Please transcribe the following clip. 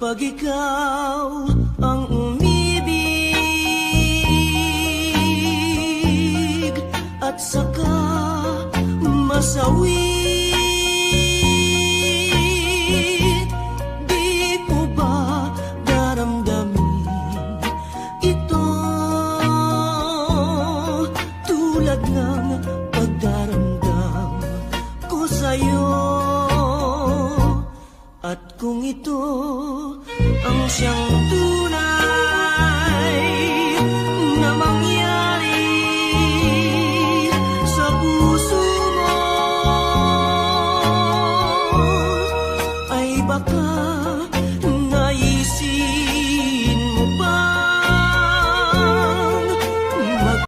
kapag ikaw ang umibig at saka masawit, di ko ba daramdamin ito tulad ng pagdaramdam ko sa'yo? At kung ito ang siyang